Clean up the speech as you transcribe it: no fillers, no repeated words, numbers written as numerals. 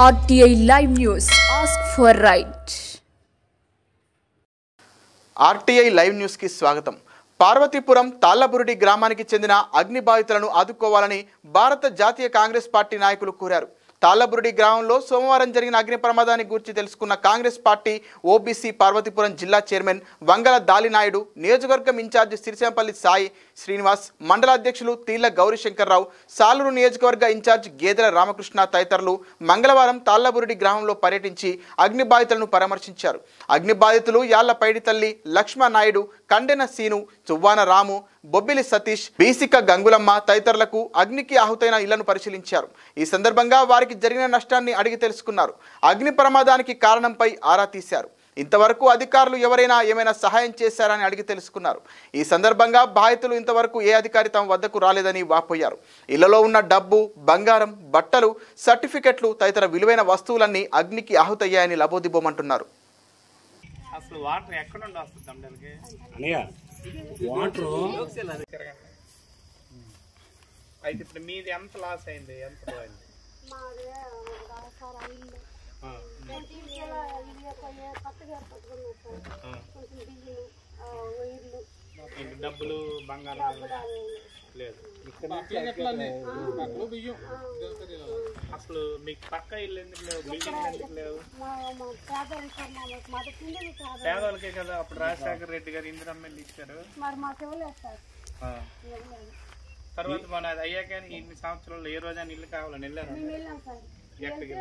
RTI Live News. Ask for right. RTI Live News की स्वागతం. పార్వతీపురం తాళ్లబురుడి గ్రామానికి చెందిన అగ్ని బాధితులను ఆదుకోవాలని భారత జాతీయ కాంగ్రెస్ పార్టీ నాయకులు కోరారు. తాళ్లబురుడి గ్రామంలో సోమవారం జరిగిన అగ్ని ప్రమాదాన్ని గురించి తెలుసుకున్న కాంగ్రెస్ పార్టీ ఓబీసీ పార్వతీపురం జిల్లా చైర్మన్ వంగల దాలినాయుడు, నియోజకవర్గం ఇన్ఛార్జి సిరిసేంపల్లి సాయి శ్రీనివాస్, మండల అధ్యక్షులు తీళ్ల గౌరీశంకర్రావు, సాలూరు నియోజకవర్గ ఇన్ఛార్జ్ గేదెల రామకృష్ణ తదితరులు మంగళవారం తాళ్లబురుడి గ్రామంలో పర్యటించి అగ్ని బాధితులను పరామర్శించారు. అగ్ని బాధితులు యాళ్ల పైడితల్లి, లక్ష్మణ నాయుడు, కండెన సీను, చువ్వాన రాము, బొబ్బిలి సతీష్, బీసిక గంగులమ్మ తదితరులకు అగ్నికి ఆహుతైన ఇళ్లను పరిశీలించారు. ఈ సందర్భంగా వారికి జరిగిన నష్టాన్ని అడిగి తెలుసుకున్నారు. అగ్ని ప్రమాదానికి కారణంపై ఆరా తీశారు. ఇంతవరకు అధికారులు ఎవరైనా ఏమైనా సహాయం చేశారని అడిగి తెలుసుకున్నారు. ఈ సందర్భంగా బాధితులు ఇంతవరకు ఏ అధికారి తమ వద్దకు రాలేదని వాపోయారు. ఇళ్లలో ఉన్న డబ్బు, బంగారం, బట్టలు, సర్టిఫికెట్లు తదితర విలువైన వస్తువులన్నీ అగ్నికి ఆహుతయ్యాయని లబోదిబోమంటున్నారు. అసలు వాటర్ ఎక్కడ నుండి వస్తుంది తమ్ముడికి? అయితే ఇప్పుడు మీది ఎంత లాస్ అయింది? ఎంత పోయింది? డబ్బులు, బంగారం లేదు. అసలు మీకు పక్క ఇల్లు ఎందుకు లేవు? బిల్డింగ్ ఎందుకు లేవు? పేదవాళ్ళకే కదా అప్పుడు రాజశేఖర రెడ్డి గారు ఇందిరమ్మ ఇల్లు ఇచ్చారు. తర్వాత మన అది అయ్యాక ఇన్ని సంవత్సరాలు ఏ రోజైనా ఇల్లు కావాలని వెళ్ళారు. చెప్పండి.